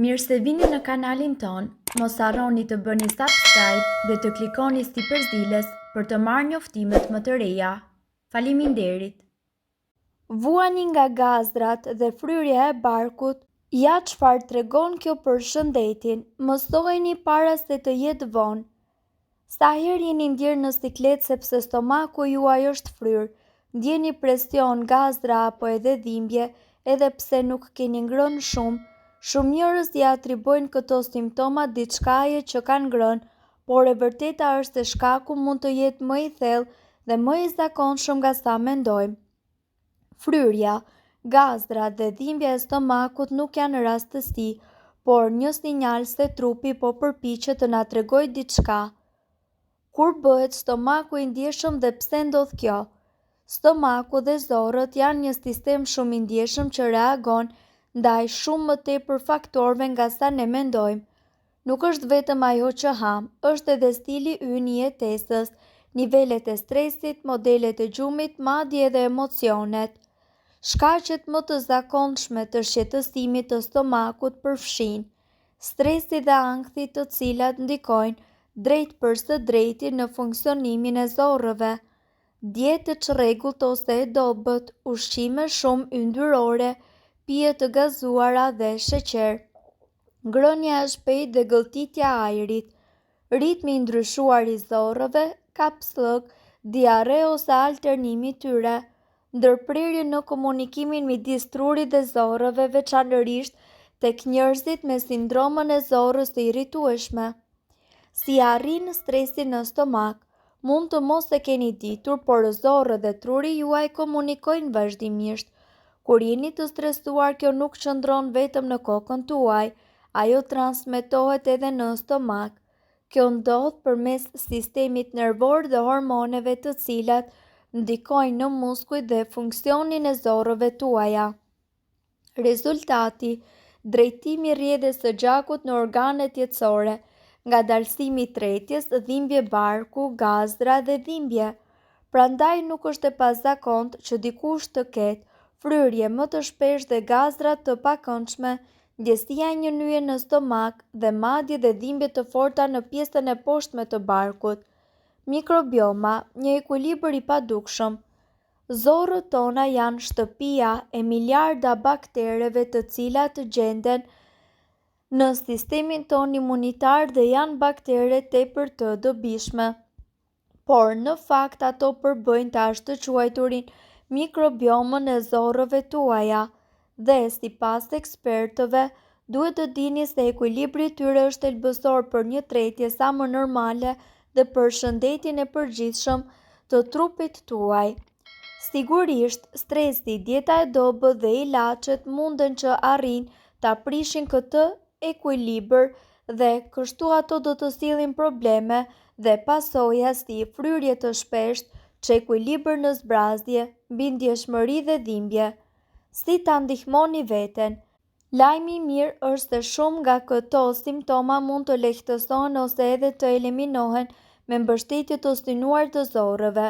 Mirë se vini në kanalin ton, mos harroni të bëni subscribe dhe të klikoni si përzdiles për të marrë njoftimet më të reja. Faleminderit! Vuani nga gazdrat dhe fryrja e barkut, ja çfarë tregon kjo për shëndetin, mësojeni para se të jetë vonë. Sa herë jeni ndjerë në siklet sepse stomaku juaj është fryrë, ndjeni presion, gazdra apo edhe dhimbje, edhe pse nuk keni ngrënë shumë. Shumë njerëz ja atribojnë këto simptoma diçkaje që kanë ngrënë, por e vërteta është se shkaku mund të jetë më i thellë dhe më i zakonshëm nga sa mendojmë. Fryrja, gazdra dhe dhimbja e stomakut nuk janë rastësi, por një sinjal se trupi po përpiqet të na tregojë diçka. Kur bëhet stomaku i ndjeshëm dhe pse ndodh kjo? Stomaku dhe zorët janë një sistem shumë i ndjeshëm që reagon ndaj shumë më tepër faktorëve nga sa ne mendojmë. Nuk është vetëm ajo që ham, është edhe stili ynë i jetesës, nivelet e stresit, modelet e gjumit, madje edhe emocionet. Shkaqet më të zakonshme të shqetësimit të stomakut përfshin stresi dhe ankthi, të cilat ndikojnë drejt për së drejti në funksionimin e zorrëve, dietë të çrregullt ose e dobët, ushqime shumë yndyrore, pije të gazuara dhe sheqer, ngrënia e shpejtë dhe gëlltitja e ajrit, ritmi i ndryshuar i zorrëve, kapslëk, diare ose alternimi i tyre, ndërprerje në komunikimin midis trurit dhe zorrëve, veçanërisht tek njerëzit me sindromën e zorrës së irritueshme. Si arrin stresin në stomak? Mund të mos e keni ditur, por zorrët dhe truri juaj komunikojnë vazhdimisht. Kur jeni të stresuar, kjo nuk qëndron vetëm në kokën tuaj, ajo transmetohet edhe në stomak. Kjo ndodh përmes sistemit nervor dhe hormoneve të cilat ndikojnë në muskujt dhe funksionin e zorrëve tuaja. Rezultati, drejtimi i rrjedhës së gjakut në organet jetësore, ngadalësimi i tretjes, dhimbje barku, gazdra dhe dhimbje. Prandaj nuk është e pazakontë që dikush të ketë fryrje më të shpesh dhe gazdra të pakëndshme, ndjesia e një nyje në stomak dhe madje dhe dhimbje të forta në pjesën e poshtme të barkut. Mikrobioma, një ekuilibër i padukshëm. Zorrët tona janë shtëpia e miliarda baktereve të cilat gjenden në sistemin ton imunitar dhe janë baktere tepër të dobishme. Por në fakt ato përbëjnë tash të quajturin mikrobiomën e zorrëve tuaja dhe sipas ekspertëve duhet të dini se ekuilibri i tyre është thelbësor për një tretje sa më normale dhe për shëndetin e përgjithshëm të trupit tuaj. Sigurisht, stresi, dieta e dobët dhe ilaçet munden që arrijnë ta prishin këtë ekuilibër dhe kështu ato do të sillin probleme dhe pasoja si fryrje të shpeshtë, çekuilibër në zbrazje, bindjeshmëri dhe dhimbje. Si ta ndihmoni veten? Lajmi i mirë është se shumë nga këto simptoma mund të lehtësohen ose edhe të eliminohen me mbështetje të synuar të zorrëve.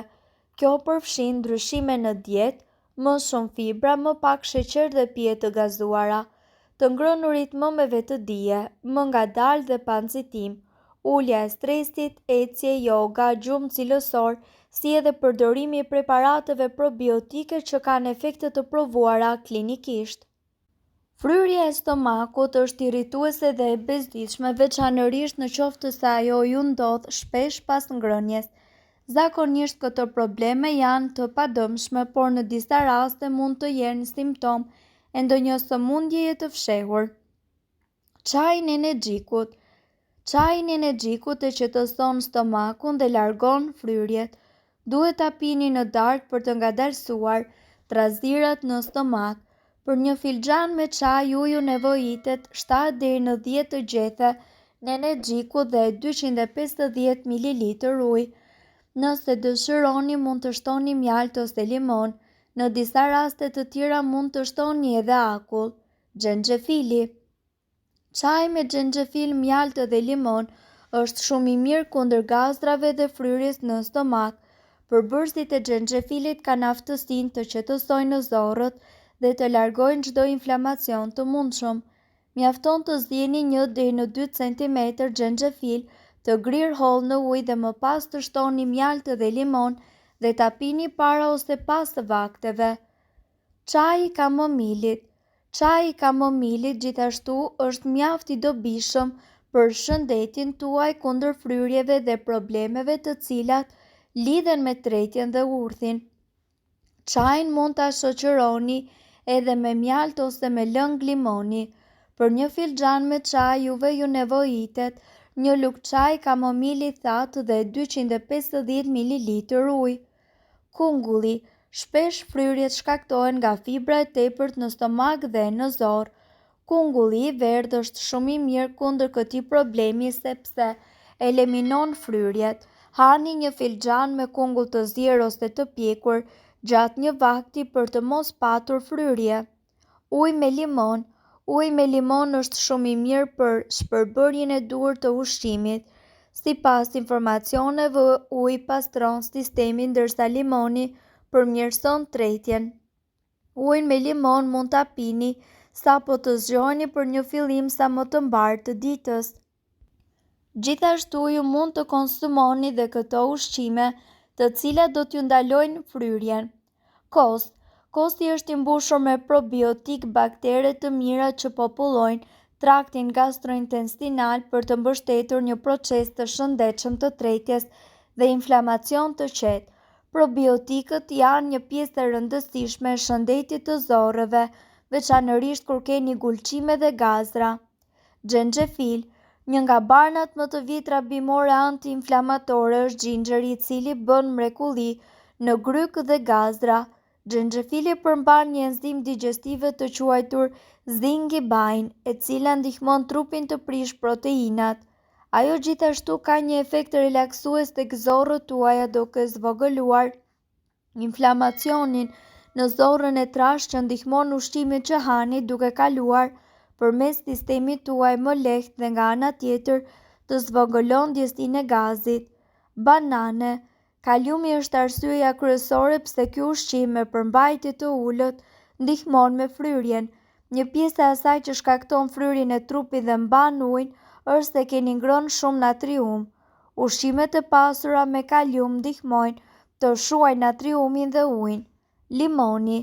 Kjo përfshin ndryshime në dietë, më shumë fibra, më pak sheqer dhe pije të gazuara, të ngrënurit më me vetëdije, më ngadalë dhe pa nxitim, ulja e stresit, ecje, yoga, gjumë cilësor, si edhe përdorimi i preparateve probiotike që kanë efekte të provuara klinikisht. Fryrja e stomakut është irrituese dhe e bezdishme, veçanërisht në qoftë se ajo ju ndodh shpesh pas ngrënies. Zakonisht këto probleme janë të padëmshme, por në disa raste mund të jenë simptom e ndonjë sëmundjeje të fshehur. Çaji i energjikut. Çaji i energjikut e qetëson stomakun dhe largon fryrjet. Duhet ta pini në darkë për të ngadalësuar trazirat në stomak. Për një filxhan me çaj uju nevojitet 7 deri në 10 të gjethe në energjikut dhe 250 ml ujë. Nëse dëshironi mund të shtoni mjaltë ose limon. Në disa raste të tjera mund të shtoni edhe akull. Xhenxhefili. Çaji me xhenxhefil, mjaltë dhe limon është shumë i mirë kundër gazdrave dhe fryrjes në stomak. Përbërësit e xhenxhefilit kanë aftësinë të qetësojnë zorrët dhe të largojnë çdo inflamacion të mundshëm. Mjafton të zgjeni 1 deri në 2 cm xhenxhefil të grirë holl në ujë dhe më pas të shtoni mjaltë dhe limon dhe ta pini para ose pas të vakteve. Çaji i kamomilit. Çaji i kamomilit gjithashtu është mjaft i dobishëm për shëndetin tuaj kundër fryrjeve dhe problemeve të cilat lidhen me tretjen dhe urthin. Çajin mund ta shoqëroni edhe me mjaltë ose me lëng limoni. Për 1 filxhan me çaj juve ju nevojitet 1 lugë çaj kamomili thatë dhe 250 ml ujë. Kungulli. Shpesh fryrjet shkaktohen nga fibra e tepërt në stomak dhe në zorë. Kungulli i verdhë është shumë i mirë kundër këtij problemi sepse eliminon fryrjet. Hani 1 filxhan me kungull të zier ose të pjekur gjatë një vakti për të mos patur fryrje. Ujë me limon. Uji me limon është shumë i mirë për shpërbërjen e duhur të ushqimit. Sipas informacioneve, uji pastron sistemin ndërsa limoni përmirëson tretjen. Ujin me limon mund ta pini sapo të zgjoheni për një fillim sa më të mbar të ditës. Gjithashtu ju mund të konsumoni dhe këto ushqime të cilat do t'ju ndalojnë fryrjen. Kost. Kosti është i mbushur me probiotik, baktere të mira që popullojnë traktin gastrointestinal për të mbështetur një proces të shëndetshëm të tretjes dhe inflamacion të qetë. Probiotikët janë një pjesë e rëndësishme e shëndetit të zorrëve, veçanërisht kur keni gulqime dhe gazra. Xhenxhefil. Një nga barnat më të vjetra bimore anti-inflamatore është xhinxheri i cili bën mrekulli në gryk dhe gazra. Xhenxhefili përmban një enzim digestive të quajtur zingibain, e cila ndihmon trupin të prish proteinat. Ajo gjithashtu ka një efekt relaksues tek zorrët tuaja duke zvogëluar inflamacionin në zorrën e trashë që ndihmon ushqimin që hani duke kaluar përmes sistemit tuaj më lehtë dhe nga ana tjetër të zvogëlon djestin e gazit. Banane. Kaliumi është arsyeja kryesore pse ky ushqim me përmbajtje të ulët ndihmon me fryrjen. Një pjesë e asaj që shkakton fryrjen e trupit dhe mban ujin është se keni ngrënë shumë natrium. Ushqimet e pasura me kalium ndihmojnë të shuajnë natriumin dhe ujin. Limoni.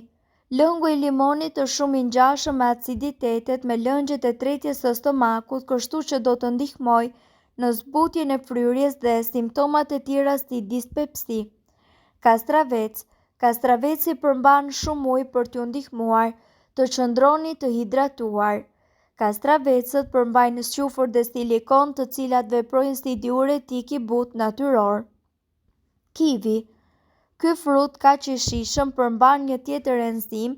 Lëngu i limonit është shumë i ngjashëm me aciditetet me lëngjet e tretjes së stomakut, kështu që do të ndihmojë në zbutjen e fryrjes dhe simptomat e tjera si dispepsi. Kastravec. Kastraveci përmban shumë ujë për t'ju ndihmuar të qëndroni të hidratuar. Kastravecët përmbajnë squfur dhe silikon të cilat veprojnë si diuretik i butë natyror. Kivi. Ky frut kaq i shijshëm përmban një tjetër enzim,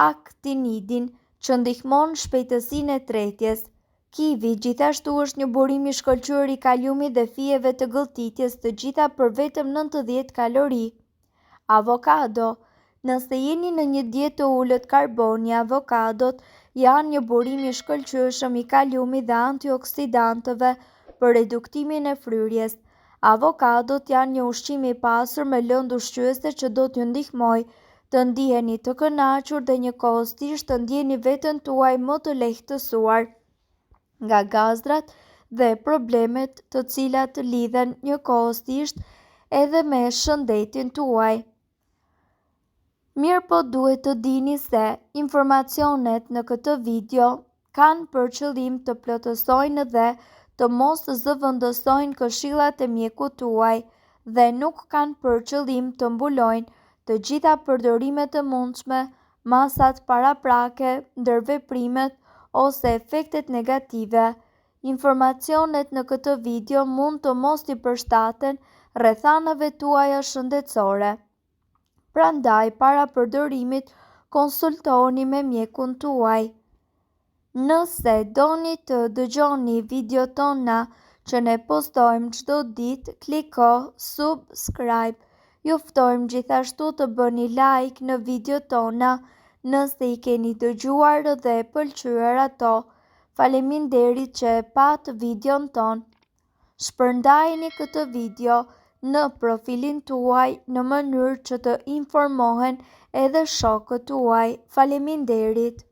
aktinidin, që ndihmon shpejtësinë e tretjes. Kivi gjithashtu është një burim i shkëlqyer i kaliumit dhe fijeve të gëlltitjes, të gjitha për vetëm 90 kalori. Avokado. Nëse jeni në një dietë të ulët karboni, avokadot janë një burim i shkëlqyeshëm i kaliumit dhe antioksidantëve për reduktimin e fryrjes. Avokadot janë një ushqim i pasur me lëndë ushqyese që do t'ju ndihmojë të ndiheni të kënaqur dhe njëkohësisht të ndjeni veten tuaj më të lehtësuar nga gazrat dhe problemet të cilat lidhen njëkohësisht edhe me shëndetin tuaj. Mirë po duhet të dini se informacionet në këtë video kanë për qëllim të plotësojnë dhe të mos zëvendësojnë këshillat e mjekut tuaj dhe nuk kanë për qëllim të mbulojnë të gjitha përdorimet e mundshme, masat paraprake, ndërveprimet ose efektet negative. Informacionet në këtë video mund të mos t'i përshtaten rrethanave tuaja shëndetësore. Prandaj, para përdorimit, konsultohuni me mjekun tuaj. Nëse doni të dëgjoni videot tona që ne postojmë çdo ditë, kliko subscribe. Ju ftojmë gjithashtu të bëni like në videot tona nëse i keni dëgjuar dhe pëlqyer ato. Faleminderit që e pat videon ton. Shpërndajeni këtë video në profilin tuaj në mënyrë që të informohen edhe shokët tuaj. Faleminderit.